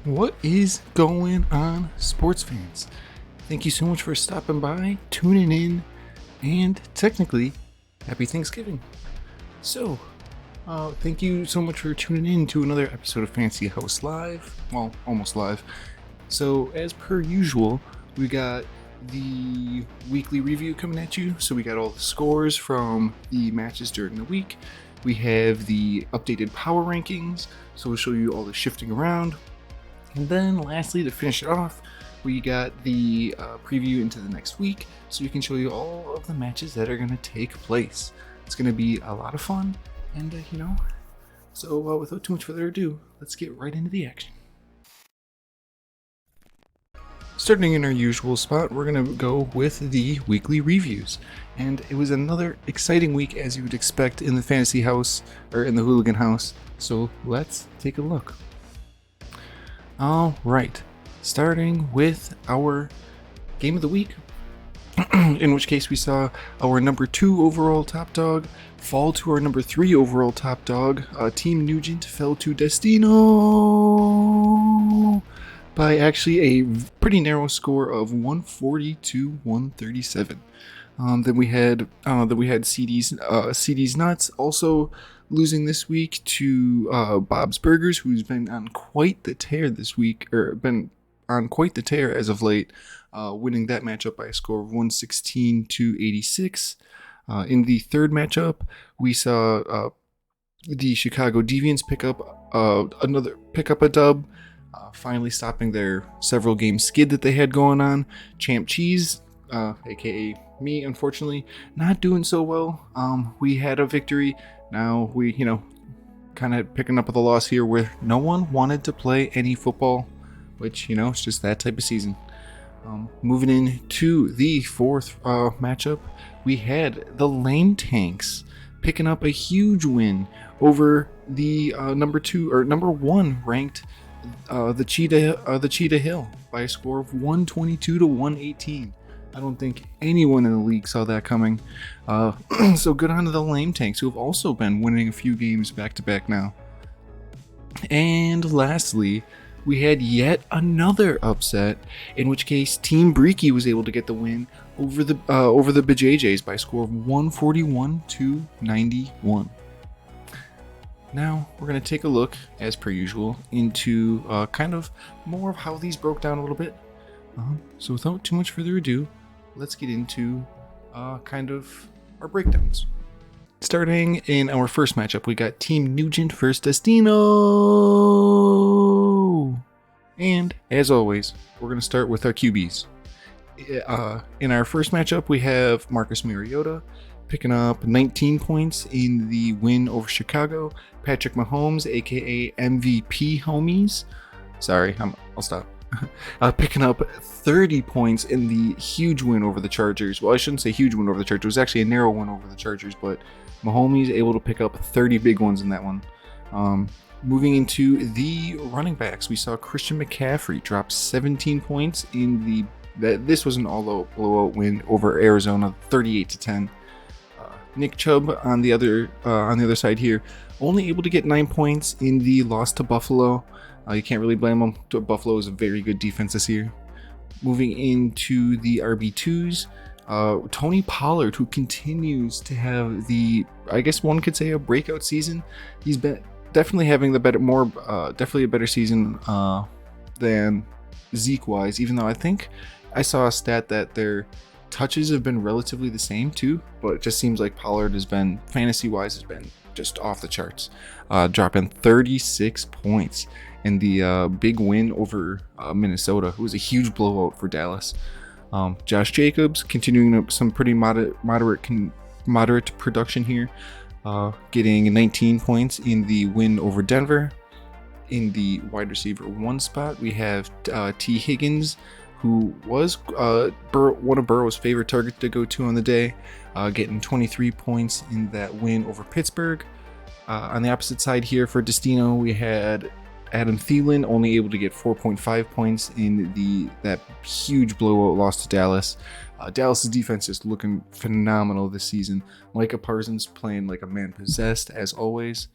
What is going on, sports fans? Thank you so much for stopping by, tuning in, and technically, happy Thanksgiving. So, thank you so much for tuning in to another episode of Fantasy Haus Live. Well, almost live. So, as per usual, we got the weekly review coming at you. So, we got all the scores from the matches during the week. We have the updated power rankings. So, we'll show you all the shifting around. And then lastly, to finish it off, we got the preview into the next week, so we can show you all of the matches that are going to take place. It's going to be a lot of fun, and so without too much further ado, let's get right into the action. Starting in our usual spot, we're going to go with the weekly reviews. And it was another exciting week, as you would expect in the Fantasy House, or in the Hooligan House, so let's take a look. All right, starting with our game of the week, in which case we saw our number 2 overall top dog fall to our number 3 overall top dog. Team Nugent fell to Destinooooooo by actually a pretty narrow score of 140 to 137. Then we had CeeDeez Nuts also losing this week to Bob's Burgers, who's been on quite the tear this week, or been on quite the tear as of late, winning that matchup by a score of 116 to 86. In the third matchup, we saw the Chicago Deviants pick up a dub, finally stopping their several game skid that they had going on. Champ Cheese, aka me, unfortunately, not doing so well. We had a victory. Now we, kind of picking up with a loss here where no one wanted to play any football, which, it's just that type of season. Moving into the fourth matchup, we had the Lame Tanks picking up a huge win over the number 1 ranked The-Cheetah Hill by a score of 122 to 118. I don't think anyone in the league saw that coming. So good on to the Lame Tanks, who have also been winning a few games back-to-back now. And lastly, we had yet another upset, in which case Team Breeki was able to get the win over the Bajayjays by a score of 141 to 91. Now, we're going to take a look, as per usual, into kind of more of how these broke down a little bit. So without too much further ado, let's get into kind of our breakdowns. Starting in our first matchup, we got Team Nugent versus Destinoooooo. And as always, we're going to start with our QBs. In our first matchup, we have Marcus Mariota picking up 19 points in the win over Chicago. Patrick Mahomes, aka MVP homies. Sorry, I'll stop. Picking up 30 points in the huge win over the Chargers. Well, I shouldn't say huge win over the Chargers. It was actually a narrow win over the Chargers, but Mahomes able to pick up 30 big ones in that one. Moving into the running backs, we saw Christian McCaffrey drop 17 points in this was an all-out blowout win over Arizona, 38 to 10. Nick Chubb on the other side here, only able to get 9 points in the loss to Buffalo. You can't really blame them. Buffalo is a very good defense this year. Moving into the RB2s, Tony Pollard, who continues to have I guess one could say, a breakout season. He's been definitely having definitely a better season than Zeke-wise, even though I think I saw a stat that their touches have been relatively the same too, but it just seems like Pollard fantasy-wise has been just off the charts, dropping 36 points in the big win over Minnesota. It was a huge blowout for Dallas. Josh Jacobs continuing some pretty moderate production here, getting 19 points in the win over Denver. In the wide receiver 1 spot, we have T. Higgins, who was one of Burrow's favorite targets to go to on the day, getting 23 points in that win over Pittsburgh. On the opposite side here for Destino, we had Adam Thielen, only able to get 4.5 points in that huge blowout loss to Dallas. Dallas' defense is looking phenomenal this season. Micah Parsons playing like a man possessed, as always.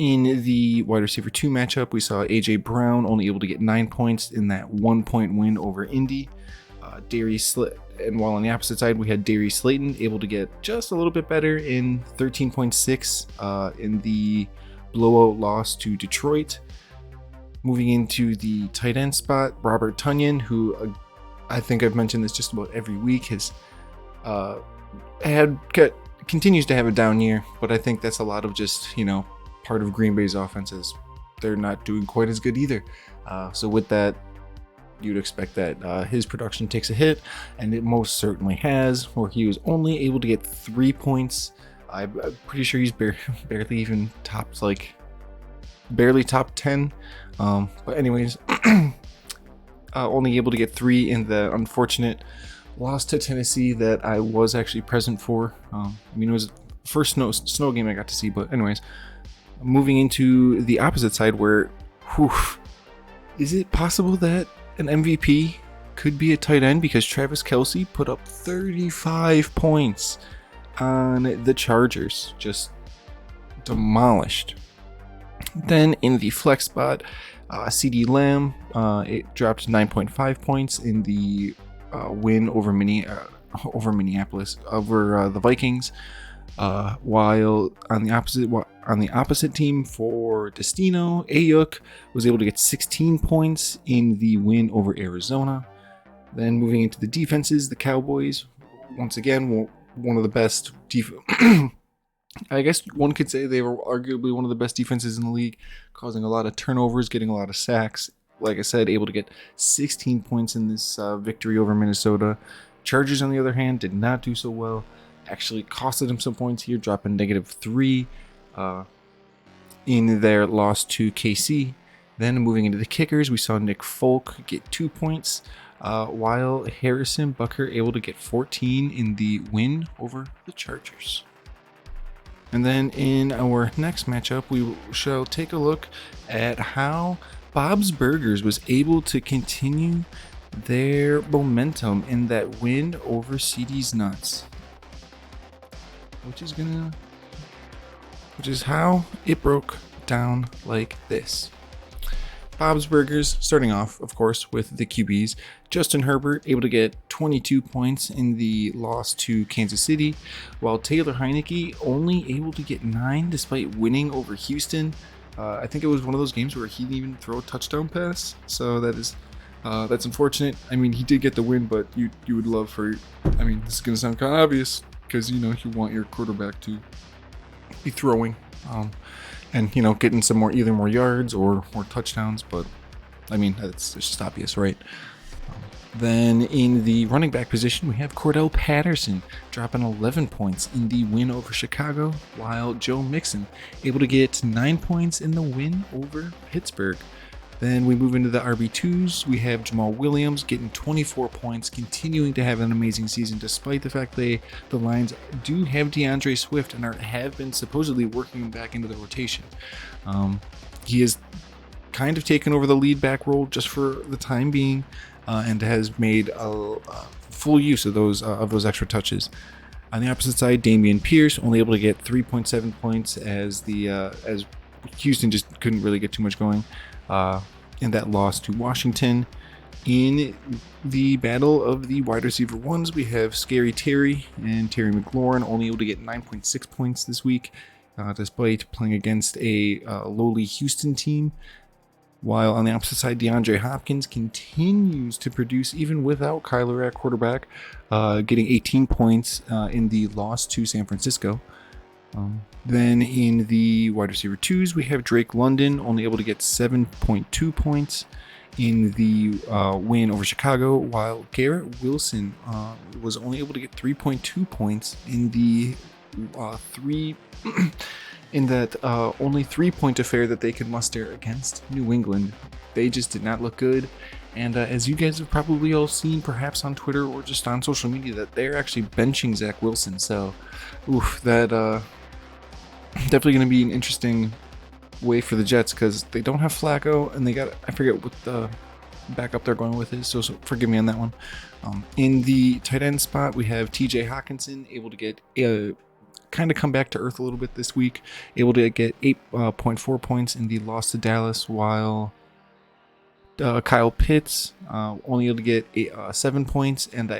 In the wide receiver 2 matchup, we saw AJ Brown only able to get 9 points in that 1-point win over Indy. And while on the opposite side, we had Darius Slayton able to get just a little bit better in 13.6 in the blowout loss to Detroit. Moving into the tight end spot, Robert Tonyan, who I think I've mentioned this just about every week, has continues to have a down year, but I think that's a lot of just, part of Green Bay's offenses. They're not doing quite as good either. So with that, you'd expect that his production takes a hit, and it most certainly has, where he was only able to get 3 points. I'm pretty sure he's barely even barely top 10. But anyways, only able to get 3 in the unfortunate loss to Tennessee that I was actually present for. It was the first snow game I got to see, but anyways, moving into the opposite side where, is it possible that an MVP could be a tight end? Because Travis Kelce put up 35 points on the Chargers, just demolished. Then in the flex spot, CeeDee Lamb, it dropped 9.5 points in the win over Minneapolis over the Vikings. While on the opposite team for Destinooooooo was able to get 16 points in the win over Arizona. Then moving into the defenses, the Cowboys, once again, one of the best I guess one could say they were arguably one of the best defenses in the league, causing a lot of turnovers, getting a lot of sacks. Like I said, able to get 16 points in this victory over Minnesota. Chargers, on the other hand, did not do so well. Actually costed them some points here, dropping -3 in their loss to KC. Then moving into the kickers, we saw Nick Folk get 2 points, while Harrison Butker able to get 14 in the win over the Chargers. And then in our next matchup, we shall take a look at how Bob's Burgers was able to continue their momentum in that win over CeeDeez Nuts, which is how it broke down like this. Bob's Burgers, starting off, of course, with the QBs. Justin Herbert able to get 22 points in the loss to Kansas City, while Taylor Heineke only able to get 9 despite winning over Houston. I think it was one of those games where he didn't even throw a touchdown pass, so that's unfortunate. He did get the win, but you would love for, this is going to sound kind of obvious, because, you want your quarterback to be throwing, and, getting some either more yards or more touchdowns, but, it's just obvious, right? Then in the running back position, we have Cordell Patterson dropping 11 points in the win over Chicago, while Joe Mixon able to get 9 points in the win over Pittsburgh. Then we move into the RB2s. We have Jamal Williams getting 24 points, continuing to have an amazing season despite the fact the Lions do have DeAndre Swift and have been supposedly working him back into the rotation. He has kind of taken over the lead back role just for the time being, and has made full use of those extra touches. On the opposite side, Dameon Pierce only able to get 3.7 points as Houston just couldn't really get too much going in that loss to Washington. In the battle of the wide receiver ones, we have Scary Terry and Terry McLaurin only able to get 9.6 points this week, despite playing against a lowly Houston team. While on the opposite side, DeAndre Hopkins continues to produce even without Kyler at quarterback, getting 18 points in the loss to San Francisco. Then in the wide receiver 2s, we have Drake London only able to get 7.2 points in the win over Chicago, while Garrett Wilson was only able to get 3.2 points in the in that only 3-point affair that they could muster against New England. They just did not look good. And as you guys have probably all seen, perhaps on Twitter or just on social media, that they're actually benching Zach Wilson. So, that definitely going to be an interesting way for the Jets, because they don't have Flacco, and they got, I forget what the backup they're going with is, so forgive me on that one. In the tight end spot, we have TJ Hawkinson able to get kind of come back to earth a little bit this week, able to get 8.4 points in the loss to Dallas, while Kyle Pitts only able to get 7 points, and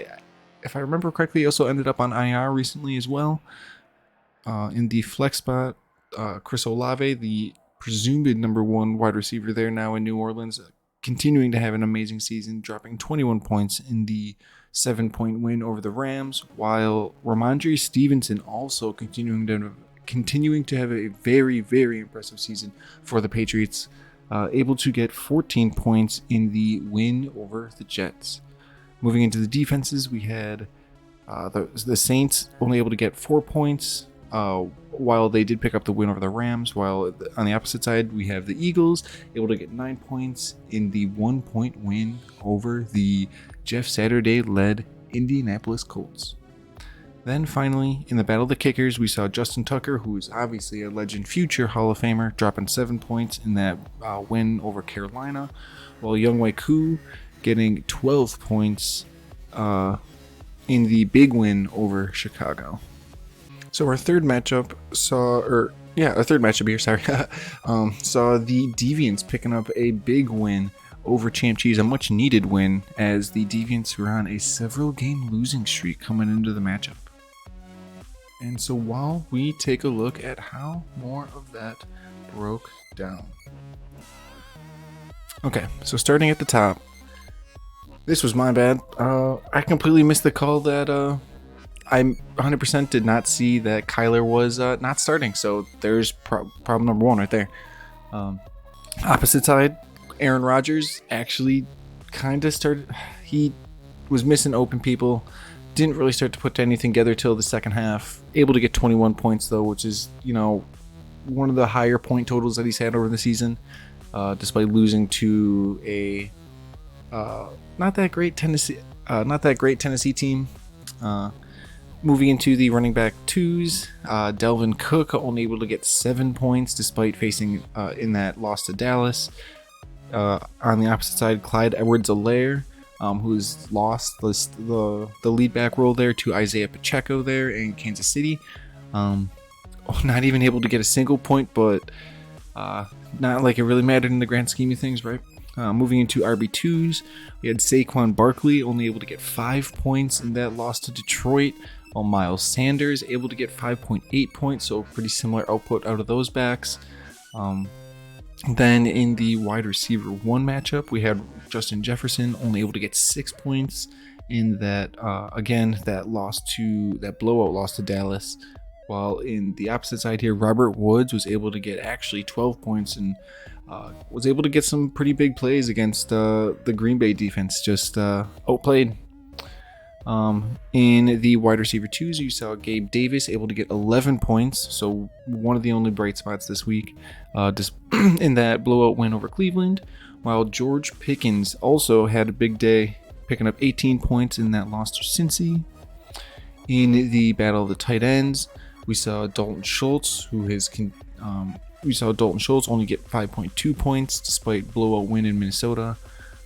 if I remember correctly, he also ended up on IR recently as well. In the flex spot, Chris Olave, the presumed #1 wide receiver there now in New Orleans, continuing to have an amazing season, dropping 21 points in the 7-point win over the Rams, while Ramondre Stevenson also continuing to have a very, very impressive season for the Patriots, able to get 14 points in the win over the Jets. Moving into the defenses, we had the Saints only able to get 4 points, while they did pick up the win over the Rams, while on the opposite side, we have the Eagles able to get 9 points in the 1-point win over the Jeff Saturday-led Indianapolis Colts. Then finally, in the battle of the kickers, we saw Justin Tucker, who is obviously a legend, future Hall of Famer, dropping 7 points in that win over Carolina, while Younghoe Koo getting 12 points in the big win over Chicago. So our third matchup saw the Deviants picking up a big win over Champ Cheese, a much needed win, as the Deviants were on a several game losing streak coming into the matchup. And so while we take a look at how more of that broke down. Okay, so starting at the top, this was my bad. I completely missed the call that I 100% did not see that Kyler was not starting, so there's problem number 1 right there. Opposite side, Aaron Rodgers actually kind of started. He was missing open people, didn't really start to put anything together till the second half. Able to get 21 points though, which is, one of the higher point totals that he's had over the season, despite losing to a not that great Tennessee team. Moving into the running back twos, Delvin Cook only able to get 7 points despite facing in that loss to Dallas. On the opposite side, Clyde Edwards-Helaire, who's lost the lead back role there to Isaiah Pacheco there in Kansas City. Not even able to get a single point, but not like it really mattered in the grand scheme of things, right? Moving into RB2s, we had Saquon Barkley only able to get 5 points in that loss to Detroit, while Miles Sanders able to get 5.8 points, so pretty similar output out of those backs. Then in the wide receiver 1 matchup, we had Justin Jefferson only able to get 6 points in that, that blowout loss to Dallas. While in the opposite side here, Robert Woods was able to get actually 12 points and was able to get some pretty big plays against the Green Bay defense, just outplayed. In the wide receiver 2s, you saw Gabe Davis able to get 11 points, so one of the only bright spots this week, just in that blowout win over Cleveland, while George Pickens also had a big day, picking up 18 points in that loss to Cincy. In the battle of the tight ends, we saw Dalton Schultz, only get 5.2 points despite blowout win in Minnesota.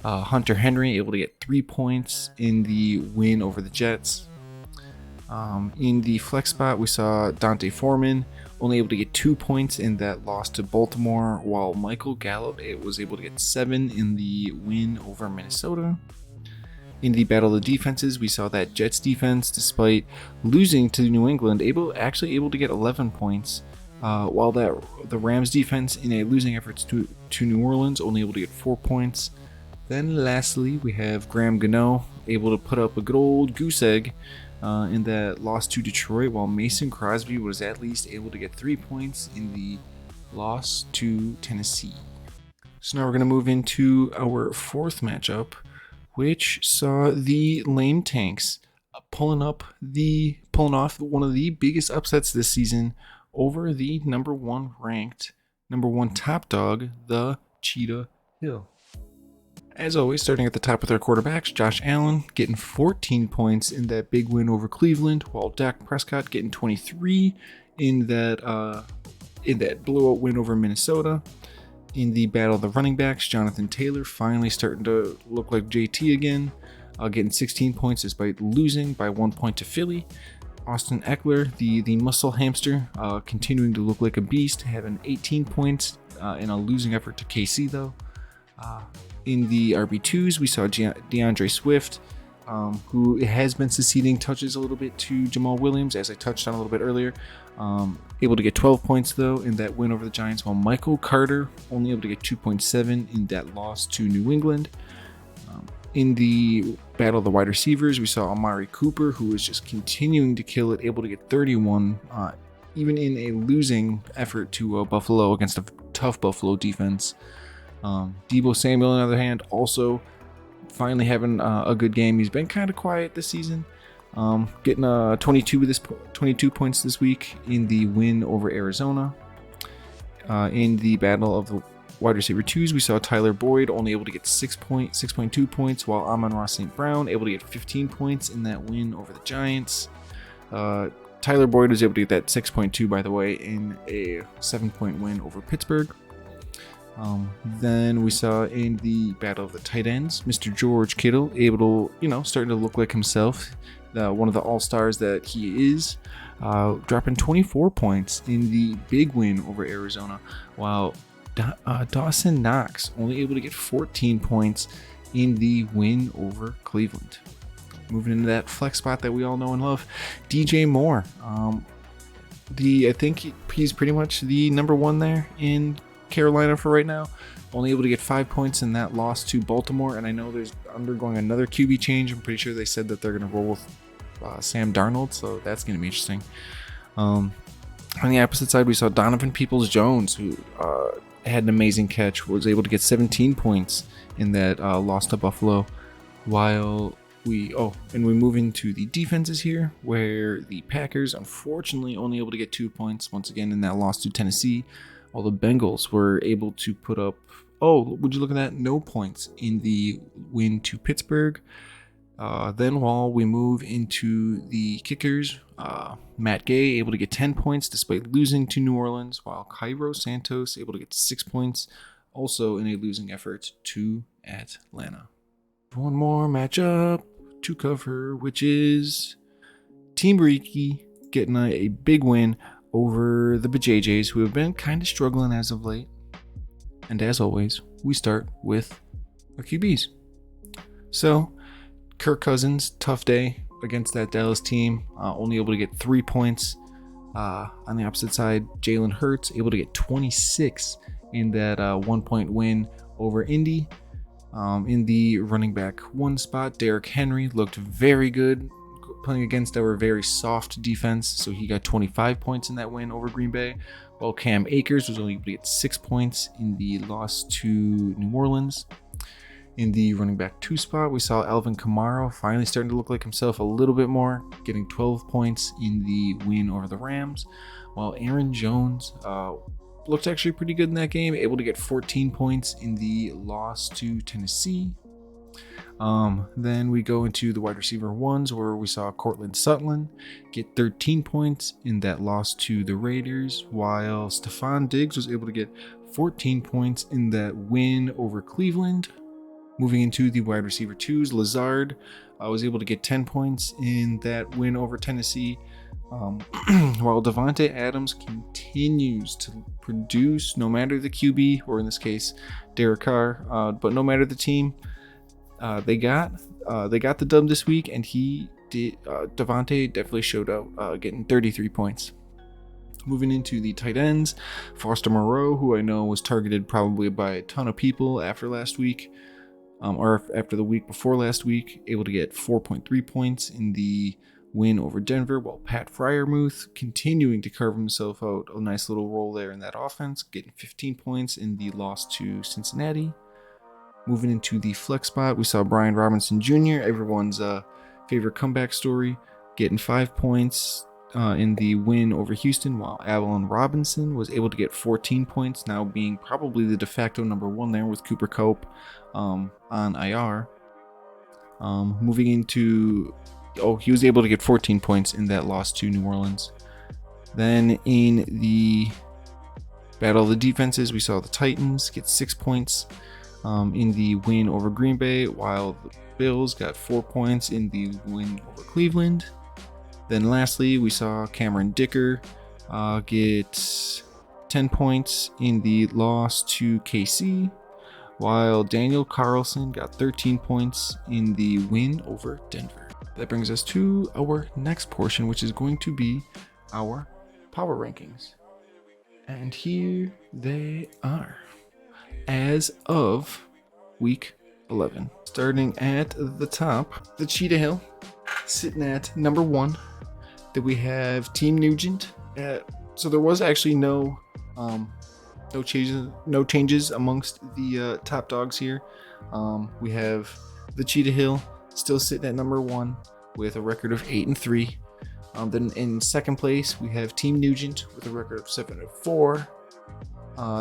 Hunter Henry able to get 3 points in the win over the Jets. In the flex spot, we saw Dante Foreman only able to get 2 points in that loss to Baltimore, while Michael Gallup was able to get 7 in the win over Minnesota. In the battle of the defenses, we saw that Jets defense, despite losing to New England, able to get 11 points, while the Rams defense, in a losing efforts to New Orleans, only able to get 4 points. Then lastly, we have Graham Gano able to put up a good old goose egg in that loss to Detroit, while Mason Crosby was at least able to get 3 points in the loss to Tennessee. So now we're going to move into our 4th matchup, which saw the Lame Tanks pulling off one of the biggest upsets this season over the number 1 top dog, the Cheetah Hill. As always, starting at the top with our quarterbacks, Josh Allen getting 14 points in that big win over Cleveland, while Dak Prescott getting 23 in that blowout win over Minnesota. In the battle of the running backs, Jonathan Taylor finally starting to look like JT again, getting 16 points despite losing by 1 point to Philly. Austin Eckler, the muscle hamster, continuing to look like a beast, having 18 points in a losing effort to KC though. In the RB2s, we saw DeAndre Swift, who has been succeeding touches a little bit to Jamal Williams, as I touched on a little bit earlier. Able to get 12 points though in that win over the Giants, while Michael Carter only able to get 2.7 in that loss to New England. In the battle of the wide receivers, we saw Amari Cooper, who is just continuing to kill it, able to get 31, even in a losing effort to Buffalo against a tough Buffalo defense. Deebo Samuel, on the other hand, also finally having a good game. He's been kind of quiet this season, getting 22 points this week in the win over Arizona. In the battle of the wide receiver 2s, we saw Tyler Boyd only able to get 6.2 points, while Amon-Ra St. Brown able to get 15 points in that win over the Giants. Tyler Boyd was able to get that 6.2, by the way, in a 7-point win over Pittsburgh. Then we saw in the battle of the tight ends, Mr. George Kittle able to, starting to look like himself, one of the all-stars that he is, dropping 24 points in the big win over Arizona, while Dawson Knox only able to get 14 points in the win over Cleveland. Moving into that flex spot that we all know and love, DJ Moore. I think he's pretty much the number one there in Carolina for right now. Only able to get 5 points in that loss to Baltimore, and I know there's undergoing another QB change. I'm pretty sure they said that they're going to roll with Sam Darnold, so that's going to be interesting. On the opposite side, we saw Donovan Peoples-Jones, who had an amazing catch, was able to get 17 points in that loss to Buffalo, while we move into the defenses here, where the Packers unfortunately only able to get 2 points once again in that loss to Tennessee, while the Bengals were able to put up, would you look at that, no points in the win to Pittsburgh. Then while we move into the kickers, Matt Gay able to get 10 points despite losing to New Orleans, while Cairo Santos able to get 6 points, also in a losing effort to Atlanta. One more matchup to cover, which is Team Breeki getting a big win over the Bajayjays, who have been kind of struggling as of late. And as always, we start with our QBs. So, Kirk Cousins, tough day against that Dallas team, only able to get 3 points. On the opposite side, Jalen Hurts able to get 26 in that 1-point win over Indy. In the running back 1 spot, Derrick Henry looked very good playing against our very soft defense, so he got 25 points in that win over Green Bay, while Cam Akers was only able to get 6 points in the loss to New Orleans. In the running back 2 spot, we saw Alvin Kamara finally starting to look like himself a little bit more, getting 12 points in the win over the Rams, while Aaron Jones looked actually pretty good in that game, able to get 14 points in the loss to Tennessee. Then we go into the wide receiver 1s, where we saw Cortland Sutton get 13 points in that loss to the Raiders, while Stephon Diggs was able to get 14 points in that win over Cleveland. Moving into the wide receiver 2s, Lazard was able to get 10 points in that win over Tennessee, while Devontae Adams continues to produce no matter the QB, or in this case Derek Carr, but no matter the team. They got the dub this week, and Devontae definitely showed out, getting 33 points. Moving into the tight ends, Foster Moreau, who I know was targeted probably by a ton of people after last week, or after the week before last week, able to get 4.3 points in the win over Denver, while Pat Freiermuth continuing to carve himself out a nice little role there in that offense, getting 15 points in the loss to Cincinnati. Moving into the flex spot, we saw Brian Robinson Jr., everyone's favorite comeback story, getting 5 points in the win over Houston, while Allen Robinson was able to get 14 points, now being probably the de facto number 1 there with Cooper Kupp on IR. Moving into, he was able to get 14 points in that loss to New Orleans. Then in the battle of the defenses, we saw the Titans get 6 points in the win over Green Bay, while the Bills got 4 points in the win over Cleveland. Then lastly, we saw Cameron Dicker get 10 points in the loss to KC, while Daniel Carlson got 13 points in the win over Denver. That brings us to our next portion, which is going to be our power rankings. And here they are as of week 11. Starting at the top, the Cheetah Hill sitting at number 1. Then we have Team Nugent. So there was actually no changes amongst the top dogs here. We have the Cheetah Hill still sitting at number 1 with a record of 8-3. Then in second place we have Team Nugent with a record of 7-4.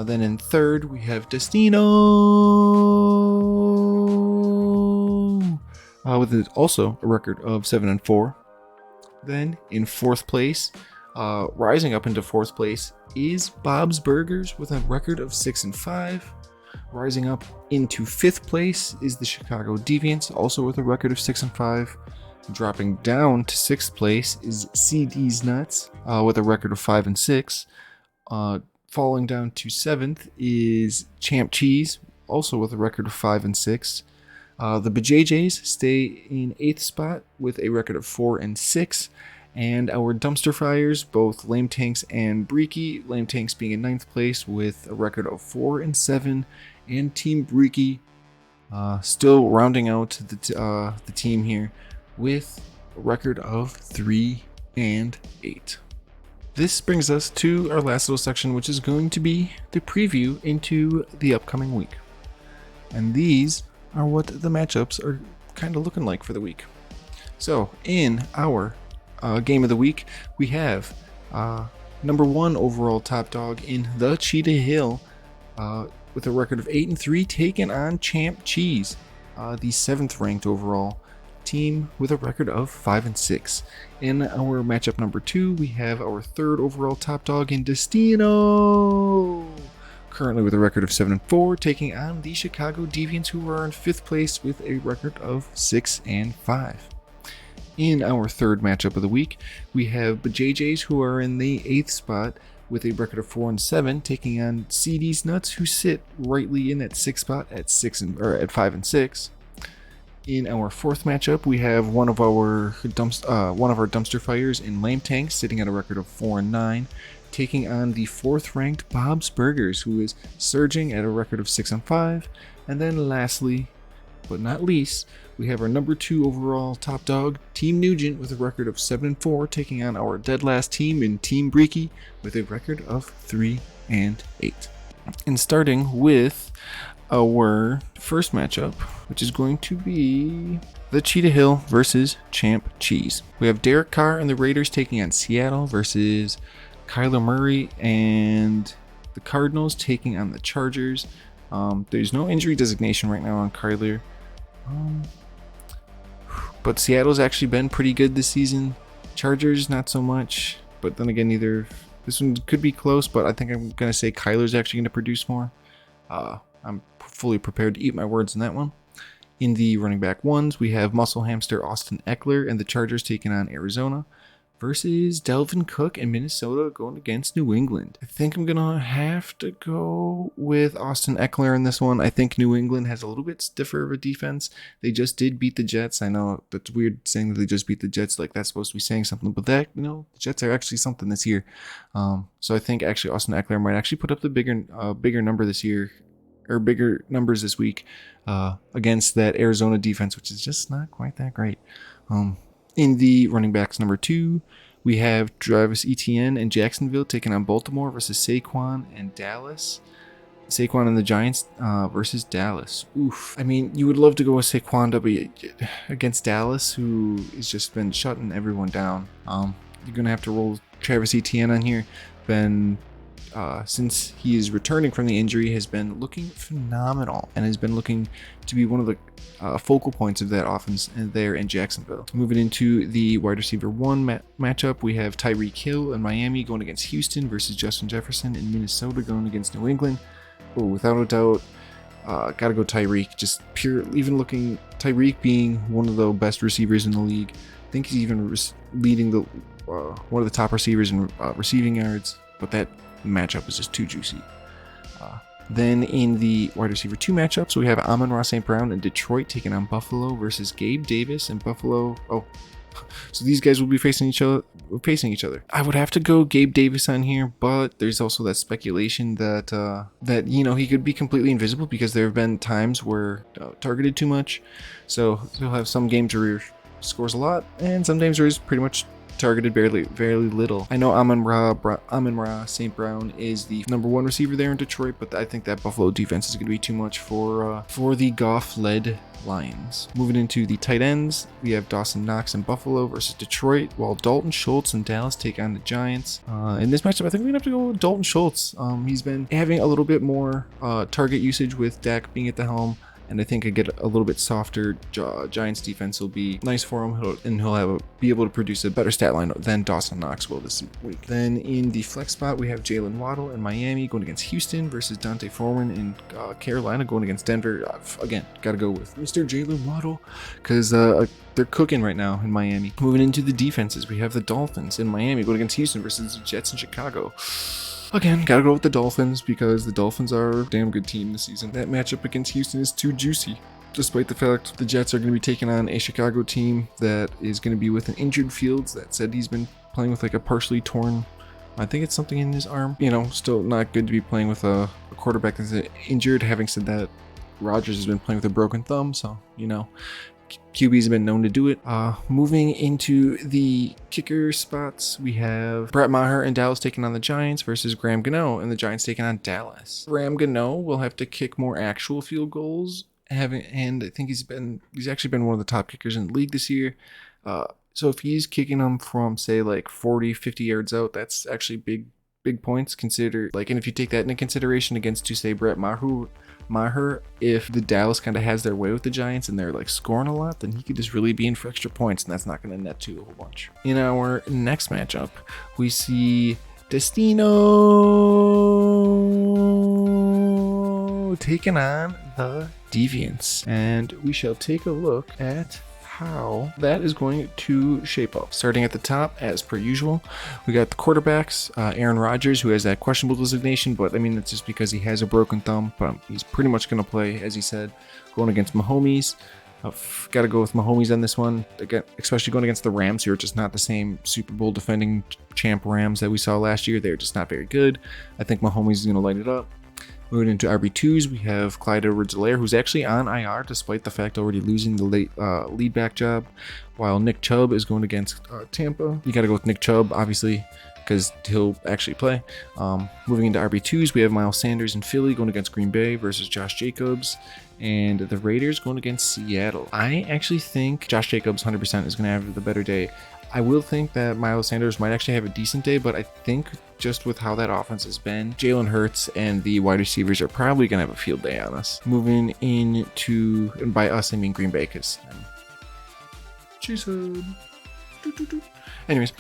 Then in third we have Destinoooooo with also a record of 7-4. Then in fourth place, rising up into fourth place, is Bob's Burgers with a record of 6-5. Rising up into fifth place is the Chicago Deviants, also with a record of 6-5. Dropping down to sixth place is CeeDeez Nuts with a record of 5-6. Falling down to seventh is Champ Cheese, also with a record of 5-6. The Bajayjays stay in 8th spot with a record of 4-6. And our dumpster fires, both Lame Tanks and Breeki, Lame Tanks being in 9th place with a record of 4-7. And Team Breeki still rounding out the team here with a record of 3-8. This brings us to our last little section, which is going to be the preview into the upcoming week. And these are what the matchups are kind of looking like for the week. So in our game of the week, we have number 1 overall top dog in the Cheetah Hill with a record of 8-3, taking on Champ Cheese, the 7th ranked overall team with a record of 5-6. In our matchup number 2, we have our 3rd overall top dog in Destinooooooo, currently with a record of 7-4, taking on the Chicago Deviants, who are in 5th place with a record of 6-5. In our 3rd matchup of the week, we have Bajayjays, who are in the 8th spot with a record of 4-7, taking on CeeDeez Nuts, who sit rightly in that 6th spot at 5-6. In our 4th matchup, we have one of our dumpster fires in Lame Tanks, sitting at a record of 4-9, taking on the 4th ranked Bob's Burgers, who is surging at a record of 6-5. And then lastly, but not least, we have our number 2 overall top dog, Team Nugent, with a record of 7-4, taking on our dead last team in Team Breeki with a record of 3-8. And starting with our first matchup, which is going to be the Cheetah Hill versus Champ Cheese. We have Derek Carr and the Raiders taking on Seattle versus Kyler Murray and the Cardinals taking on the Chargers. There's no injury designation right now on Kyler. But Seattle's actually been pretty good this season. Chargers, not so much. But then again, this one could be close, but I think I'm going to say Kyler's actually going to produce more. I'm fully prepared to eat my words in that one. In the running back ones, we have Muscle Hamster Austin Eckler and the Chargers taking on Arizona versus Delvin Cook and Minnesota going against New England. I think I'm going to have to go with Austin Eckler in this one. I think New England has a little bit stiffer of a defense. They just did beat the Jets. I know that's weird saying that they just beat the Jets, like that's supposed to be saying something, but the Jets are actually something this year. So I think actually Austin Eckler might actually put up the bigger number this year, or bigger numbers this week against that Arizona defense, which is just not quite that great. In the running backs number 2, we have Travis Etienne and Jacksonville taking on Baltimore versus Saquon and Dallas. Saquon and the Giants versus Dallas. Oof. I mean, you would love to go with Saquon against Dallas, who has just been shutting everyone down. You're going to have to roll Travis Etienne on here. Since he is returning from the injury, has been looking phenomenal and has been looking to be one of the focal points of that offense there in Jacksonville. Moving into the wide receiver 1 matchup, we have Tyreek Hill in Miami going against Houston versus Justin Jefferson in Minnesota going against New England. Oh, without a doubt, gotta go Tyreek. Just pure, even looking Tyreek being one of the best receivers in the league. think he's even leading the one of the top receivers in receiving yards, but that matchup is just too juicy. Then in the wide receiver 2 matchups, we have Amon-Ra St. Brown in Detroit taking on Buffalo versus Gabe Davis and Buffalo. Oh, so these guys will be facing each other. I would have to go Gabe Davis on here, but there's also that speculation that he could be completely invisible because there have been times where targeted too much. So he'll have some games where he scores a lot, and some games where he's pretty much targeted very little. I know Amon-Ra St. Brown is the number 1 receiver there in Detroit, but I think that Buffalo defense is going to be too much for the Goff-led Lions. Moving into the tight ends, we have Dawson Knox in Buffalo versus Detroit, while Dalton Schultz and Dallas take on the Giants. In this matchup, I think we're going to have to go with Dalton Schultz. He's been having a little bit more target usage with Dak being at the helm, and I think I get a little bit softer. Giants defense will be nice for him, and he'll be able to produce a better stat line than Dawson Knox will this week. Then in the flex spot, we have Jalen Waddle in Miami going against Houston versus Dante Foreman in Carolina going against Denver. Again, got to go with Mr. Jalen Waddle because they're cooking right now in Miami. Moving into the defenses, we have the Dolphins in Miami going against Houston versus the Jets in Chicago. Again, gotta go with the Dolphins because the Dolphins are a damn good team this season. That matchup against Houston is too juicy, despite the fact the Jets are going to be taking on a Chicago team that is going to be with an injured Fields that said he's been playing with like a partially torn, I think it's something in his arm. Still not good to be playing with a quarterback that's injured. Having said that, Rodgers has been playing with a broken thumb, so, QBs have been known to do it. Moving into the kicker spots, we have Brett Maher and Dallas taking on the Giants versus Graham Gano and the Giants taking on Dallas. Graham Gano will have to kick more actual field goals, and I think he's actually been one of the top kickers in the league this year. So if he's kicking them from say like 40, 50 yards out, that's actually big points. And if you take that into consideration against to say Brett Maher, if the Dallas kind of has their way with the Giants and they're like scoring a lot, then he could just really be in for extra points, and that's not going to net to a whole bunch. In our next matchup, we see Destinoooooo taking on the Deviants, and we shall take a look at how that is going to shape up. Starting at the top, as per usual, we got the quarterbacks, Aaron Rodgers, who has that questionable designation, but I mean, it's just because he has a broken thumb, but he's pretty much going to play, as he said, going against Mahomes. I've got to go with Mahomes on this one, again, especially going against the Rams, who are just not the same Super Bowl defending champ Rams that we saw last year. They're just not very good. I think Mahomes is going to light it up. Moving into RB2s, we have Clyde Edwards-Helaire, who's actually on IR despite the fact already losing the lead back job, while Nick Chubb is going against Tampa. You got to go with Nick Chubb, obviously, because he'll actually play. Moving into RB2s, we have Miles Sanders in Philly going against Green Bay versus Josh Jacobs, and the Raiders going against Seattle. I actually think Josh Jacobs 100% is going to have the better day. I will think that Miles Sanders might actually have a decent day, but I think just with how that offense has been, Jalen Hurts and the wide receivers are probably going to have a field day on us. Moving into, and by us I mean Green Bay, because she said. Anyways,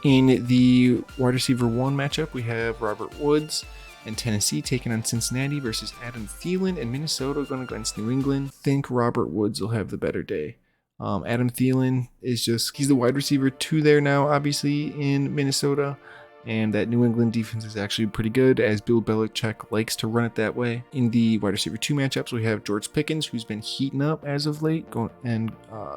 in the wide receiver 1 matchup, we have Robert Woods and Tennessee taking on Cincinnati versus Adam Thielen and Minnesota going against New England. I think Robert Woods will have the better day. Adam Thielen he's the wide receiver 2 there now, obviously, in Minnesota. And that New England defense is actually pretty good, as Bill Belichick likes to run it that way. In the wide receiver 2 matchups, we have George Pickens, who's been heating up as of late, and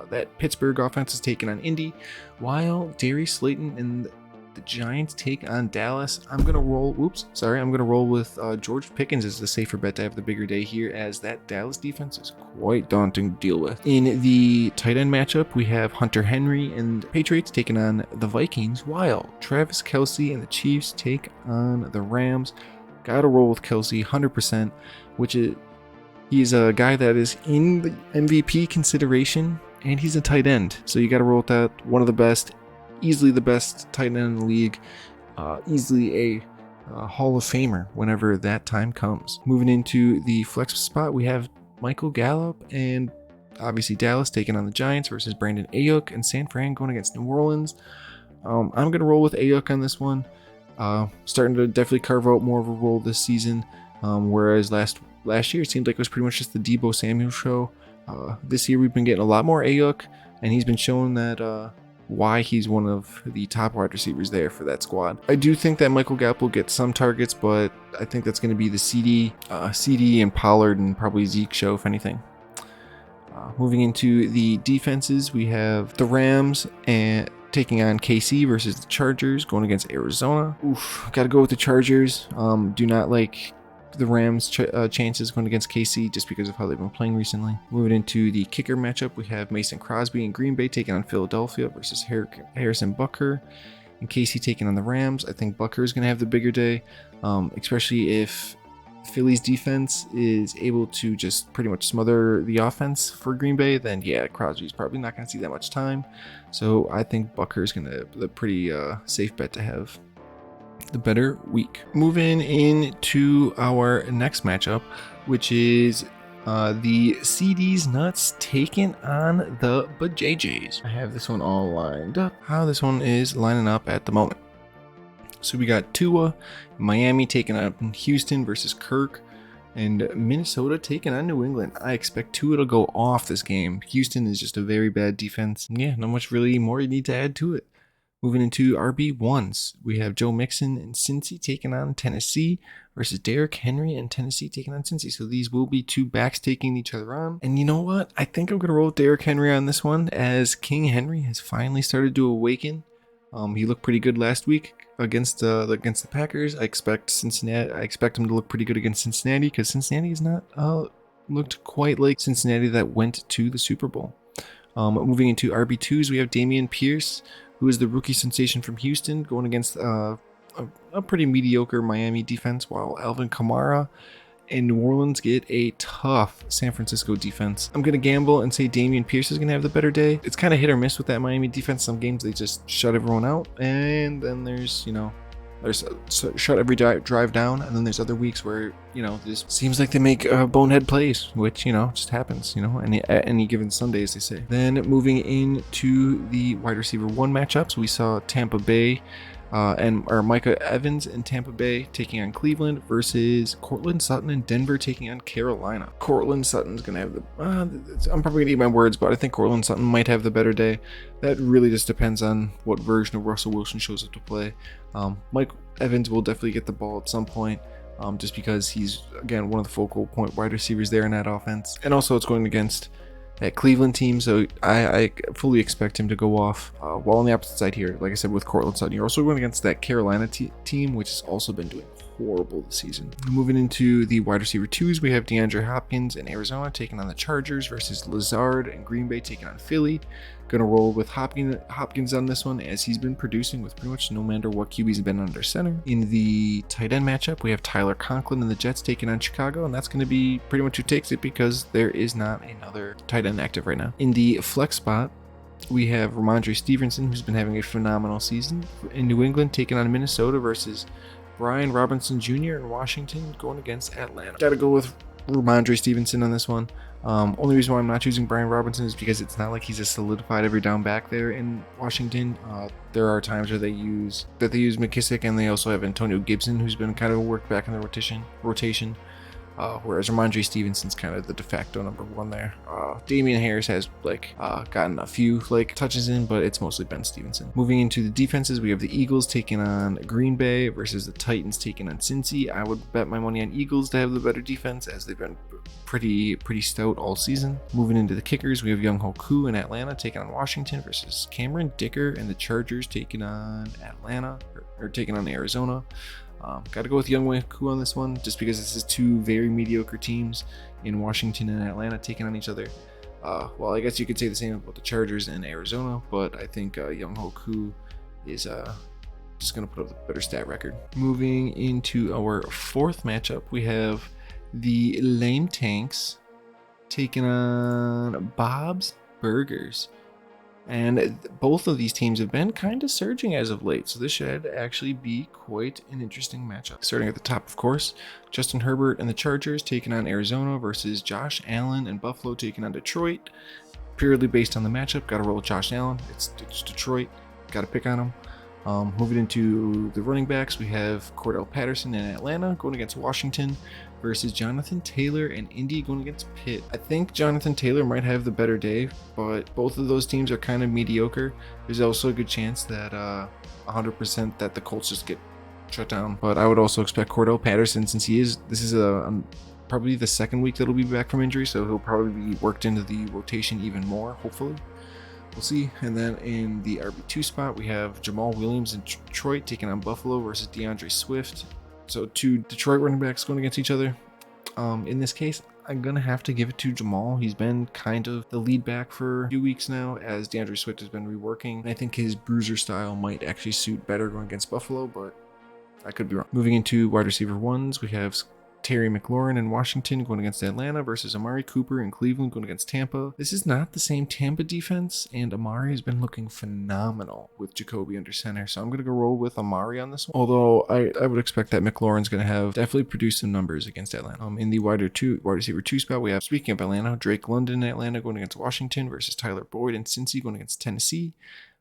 that Pittsburgh offense is taking on Indy, while Darius Slayton and the Giants take on Dallas. I'm going to roll with George Pickens as the safer bet to have the bigger day here, as that Dallas defense is quite daunting to deal with. In the tight end matchup, we have Hunter Henry and the Patriots taking on the Vikings, while Travis Kelce and the Chiefs take on the Rams. Gotta roll with Kelce 100%, he's a guy that is in the MVP consideration, and he's a tight end. So you gotta roll with that. One of the best, easily the best tight end in the league, easily a Hall of Famer whenever that time comes. Moving into the flex spot, we have Michael Gallup and obviously Dallas taking on the Giants versus Brandon Ayuk and San Fran going against New Orleans. I'm going to roll with Ayuk on this one. Starting to definitely carve out more of a role this season, whereas last year it seemed like it was pretty much just the Deebo Samuel show. This year we've been getting a lot more Ayuk. and he's been shown that why he's one of the top wide receivers there for that squad. I do think that Michael Gallup will get some targets, but I think that's going to be the CD and Pollard and probably Zeke show, if anything. Moving into the defenses, we have the Rams and taking on KC versus the Chargers, going against Arizona. Oof, got to go with the Chargers. Do not like the Rams' chances going against KC just because of how they've been playing recently. Moving into the kicker matchup, we have Mason Crosby and Green Bay taking on Philadelphia versus Harrison Butker and KC taking on the Rams. I think Butker is going to have the bigger day, especially if Philly's defense is able to just pretty much smother the offense for Green Bay. Then yeah, Crosby's probably not going to see that much time. So I think Butker is going to be a pretty safe bet to have the better week. Moving into our next matchup, which is the CeeDeez Nuts taking on the Bajayjays. I have this one all lined up. How this one is lining up at the moment. So we got Tua, Miami taking on Houston versus Kirk, and Minnesota taking on New England. I expect Tua to go off this game. Houston is just a very bad defense. Yeah, not much really more you need to add to it. Moving into RB1s, we have Joe Mixon and Cincy taking on Tennessee versus Derrick Henry and Tennessee taking on Cincy. So these will be two backs taking each other on. And you know what? I think I'm going to roll Derrick Henry on this one, as King Henry has finally started to awaken. He looked pretty good last week against the Packers. I expect him to look pretty good against Cincinnati, because Cincinnati is not looked quite like Cincinnati that went to the Super Bowl. Moving into RB2s, we have Dameon Pierce, who is the rookie sensation from Houston, going against a pretty mediocre Miami defense, while Alvin Kamara and New Orleans get a tough San Francisco defense. I'm going to gamble and say Dameon Pierce is going to have the better day. It's kind of hit or miss with that Miami defense. Some games they just shut everyone out, and then there's shut every drive down, and then there's other weeks where, it just seems like they make bonehead plays, which, just happens, any given Sunday, as they say. Then moving into the wide receiver 1 matchups, we saw Tampa Bay Micah Evans in Tampa Bay taking on Cleveland versus Cortland Sutton in Denver taking on Carolina. Cortland Sutton's going to have I'm probably going to eat my words, but I think Cortland Sutton might have the better day. That really just depends on what version of Russell Wilson shows up to play. Mike Evans will definitely get the ball at some point, just because he's, again, one of the focal point wide receivers there in that offense. And also it's going against that Cleveland team, so I fully expect him to go off. While on the opposite side here, like I said, with Cortland Sutton, you're also going against that Carolina team, which has also been doing horrible this season. Moving into the wide receiver 2s, we have DeAndre Hopkins in Arizona taking on the Chargers versus Lazard and Green Bay taking on Philly. Gonna roll with Hopkins on this one, as he's been producing with pretty much no matter what QB's been under center. In the tight end matchup, we have Tyler Conklin and the Jets taking on Chicago, and that's going to be pretty much who takes it, because there is not another tight end active right now. In the flex spot, we have Ramondre Stevenson, who's been having a phenomenal season in New England, taking on Minnesota versus Brian Robinson Jr. in Washington, going against Atlanta. Gotta go with Ramondre Stevenson on this one. Only reason why I'm not choosing Brian Robinson is because it's not like he's a solidified every down back there in Washington. There are times where they use McKissick, and they also have Antonio Gibson, who's been kind of worked back in the rotation. Whereas Ramondre Stevenson's kind of the de facto number 1 there. Damian Harris has gotten a few touches in, but it's mostly Ben Stevenson. Moving into the defenses, we have the Eagles taking on Green Bay versus the Titans taking on Cincy. I would bet my money on Eagles to have the better defense, as they've been pretty stout all season. Moving into the kickers, we have Younghoe Koo in Atlanta taking on Washington versus Cameron Dicker and the Chargers taking on taking on Arizona. Got to go with Younghoe Koo on this one, just because this is two very mediocre teams in Washington and Atlanta taking on each other. Well, I guess you could say the same about the Chargers and Arizona, but I think Younghoe Koo is just going to put up the better stat record. Moving into our 4th matchup, we have the Lame Tanks taking on Bob's Burgers. And both of these teams have been kind of surging as of late, so this should actually be quite an interesting matchup. Starting at the top, of course, Justin Herbert and the Chargers taking on Arizona versus Josh Allen and Buffalo taking on Detroit. Purely based on the matchup, got to roll with Josh Allen. It's Detroit, got to pick on him. Moving into the running backs, we have Cordell Patterson in Atlanta going against Washington versus Jonathan Taylor and Indy going against Pitt. I think Jonathan Taylor might have the better day, but both of those teams are kind of mediocre. There's also a good chance that 100% that the Colts just get shut down. But I would also expect Cordell Patterson, since this is probably the second week that he'll be back from injury, so he'll probably be worked into the rotation even more, hopefully. We'll see. And then in the RB2 spot, we have Jamal Williams in Detroit taking on Buffalo versus DeAndre Swift. So two Detroit running backs going against each other. In this case, I'm going to have to give it to Jamal. He's been kind of the lead back for a few weeks now as DeAndre Swift has been reworking. And I think his bruiser style might actually suit better going against Buffalo, but I could be wrong. Moving into wide receiver ones, we have Terry McLaurin in Washington going against Atlanta versus Amari Cooper in Cleveland going against Tampa. This is not the same Tampa defense, and Amari has been looking phenomenal with Jacoby under center, so I'm going to go roll with Amari on this one. Although I would expect that McLaurin's going to have definitely produced some numbers against Atlanta. In the wide receiver 2 spot, we have, speaking of Atlanta, Drake London in Atlanta going against Washington versus Tyler Boyd in Cincy going against Tennessee.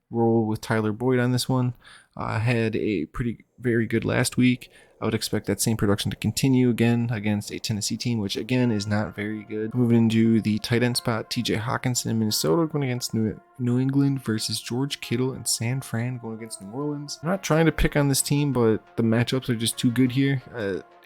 Roll with Tyler Boyd on this one. Had a very good last week. I would expect that same production to continue again against a Tennessee team, which again is not very good. Moving into the tight end spot, TJ Hawkinson in Minnesota going against New England versus George Kittle and San Fran going against New Orleans. I'm not trying to pick on this team, but the matchups are just too good here.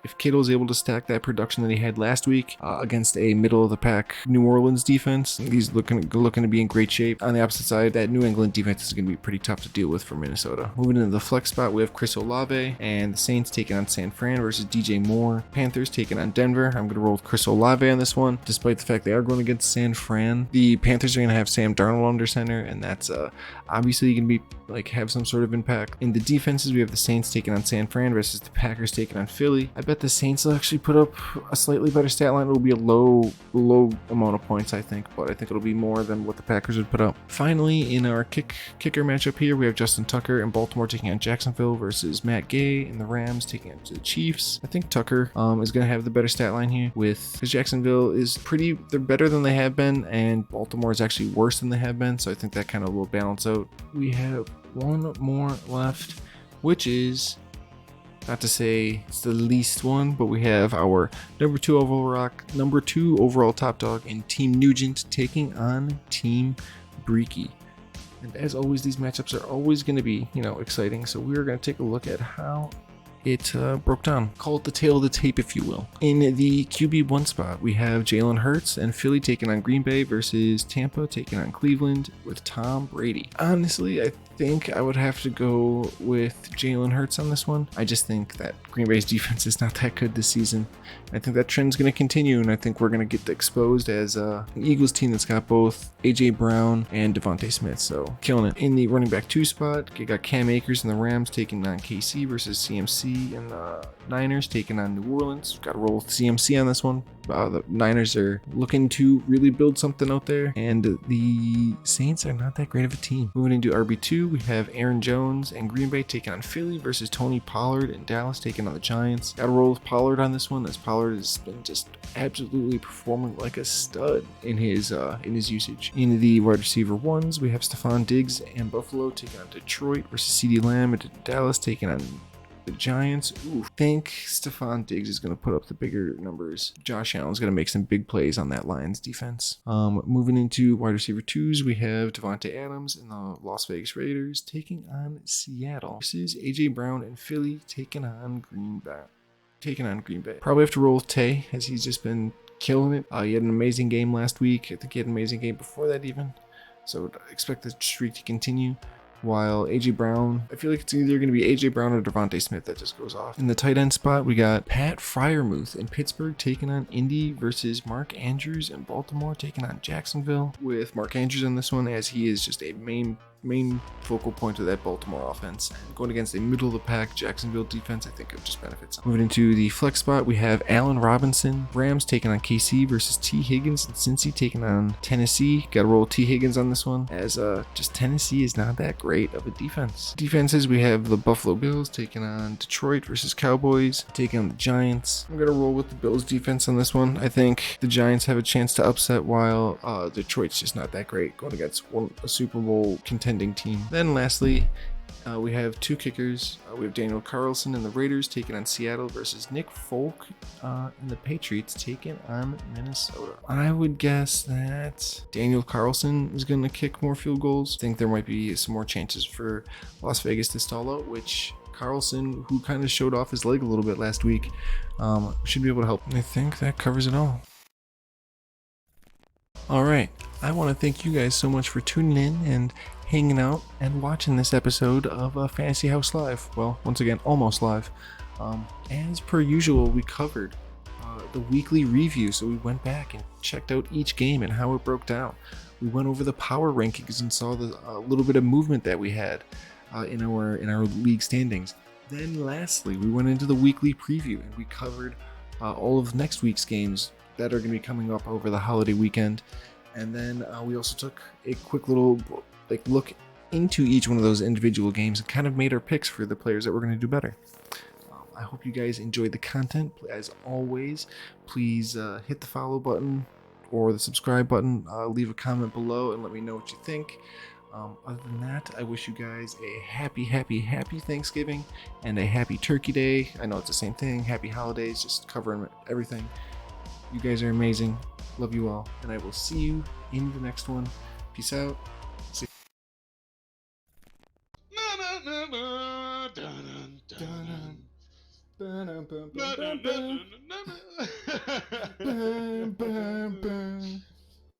If Kittle is able to stack that production that he had last week against a middle-of-the-pack New Orleans defense, he's looking to be in great shape. On the opposite side, that New England defense is going to be pretty tough to deal with for Minnesota. Moving into the flex spot, we have Chris Olave and the Saints taking on San Fran versus DJ Moore. Panthers taking on Denver. I'm going to roll with Chris Olave on this one, despite the fact they are going against San Fran. The Panthers are going to have Sam Darnold under center, and that's obviously going to be have some sort of impact. In the defenses, we have the Saints taking on San Fran versus the Packers taking on Philly. I bet the Saints will actually put up a slightly better stat line. It'll be a low amount of points, I think, but I think it'll be more than what the Packers would put up. Finally, in our kicker matchup here, we have Justin Tucker in Baltimore taking on Jacksonville versus Matt Gay and the Rams taking on the Chiefs. I think Tucker is going to have the better stat line here, because Jacksonville is they're better than they have been, and Baltimore is actually worse than they have been, so I think that kind of will balance out. We have one more left, which is, not to say it's the least one, but we have our number two overall top dog in Team Nugent taking on Team Breeki. And as always, these matchups are always going to be, exciting. So we're going to take a look at how it broke down. Call it the tail of the tape, if you will. In the QB1 spot, we have Jalen Hurts and Philly taking on Green Bay versus Tampa taking on Cleveland with Tom Brady. Honestly, I think I would have to go with Jalen Hurts on this one. I just think that Green Bay's defense is not that good this season. I think that trend's going to continue, and I think we're going to get exposed as an Eagles team that's got both A.J. Brown and Devontae Smith, so killing it. In the running back 2 spot, you got Cam Akers and the Rams taking on KC versus CMC and the Niners taking on New Orleans. Got to roll with CMC on this one. The Niners are looking to really build something out there, and the Saints are not that great of a team. Moving into RB2, we have Aaron Jones and Green Bay taking on Philly versus Tony Pollard and Dallas taking on the Giants. Got to roll with Pollard on this one, as Pollard has been just absolutely performing like a stud in his usage. In the wide receiver ones, we have Stephon Diggs and Buffalo taking on Detroit versus CeeDee Lamb and Dallas taking on the Giants. I think Stephon Diggs is going to put up the bigger numbers. Josh Allen's going to make some big plays on that Lions defense. Moving into wide receiver 2s, we have Devontae Adams and the Las Vegas Raiders taking on Seattle versus A.J. Brown and Philly taking on Green Bay. Probably have to roll with Tay, as he's just been killing it. He had an amazing game last week. I think he had an amazing game before that even. So expect the streak to continue. While A.J. Brown, I feel like it's either going to be A.J. Brown or Devontae Smith that just goes off. In the tight end spot, we got Pat Freiermuth in Pittsburgh taking on Indy versus Mark Andrews in Baltimore taking on Jacksonville, with Mark Andrews on this one, as he is just a main focal point of that Baltimore offense. Going against a middle-of-the-pack Jacksonville defense, I think it just benefits him. Moving into the flex spot, we have Allen Robinson, Rams taking on KC versus T. Higgins and Cincy taking on Tennessee. Got to roll T. Higgins on this one, as just Tennessee is not that great of a defense. Defenses, we have the Buffalo Bills taking on Detroit versus Cowboys taking on the Giants. I'm going to roll with the Bills defense on this one. I think the Giants have a chance to upset, while Detroit's just not that great, going against a Super Bowl contending team. Then lastly, We have two kickers. We have Daniel Carlson and the Raiders taking on Seattle versus Nick Folk and the Patriots taking on Minnesota. I would guess that Daniel Carlson is going to kick more field goals. I think there might be some more chances for Las Vegas to stall out, which Carlson, who kind of showed off his leg a little bit last week, should be able to help. I think that covers it all. Alright, I want to thank you guys so much for tuning in and hanging out and watching this episode of Fantasy Haus Live. Well, once again, almost live. As per usual, we covered the weekly review, so we went back and checked out each game and how it broke down. We went over the power rankings and saw the little bit of movement that we had in our league standings. Then lastly, we went into the weekly preview and we covered all of next week's games that are going to be coming up over the holiday weekend. And then we also took a quick little look into each one of those individual games and kind of made our picks for the players that were going to do better. I hope you guys enjoyed the content. As always, please hit the follow button or the subscribe button. Leave a comment below and let me know what you think. Other than that, I wish you guys a happy Thanksgiving and a happy Turkey Day. I know it's the same thing. Happy holidays, just covering everything. You guys are amazing. Love you all. And I will see you in the next one. Peace out. See you.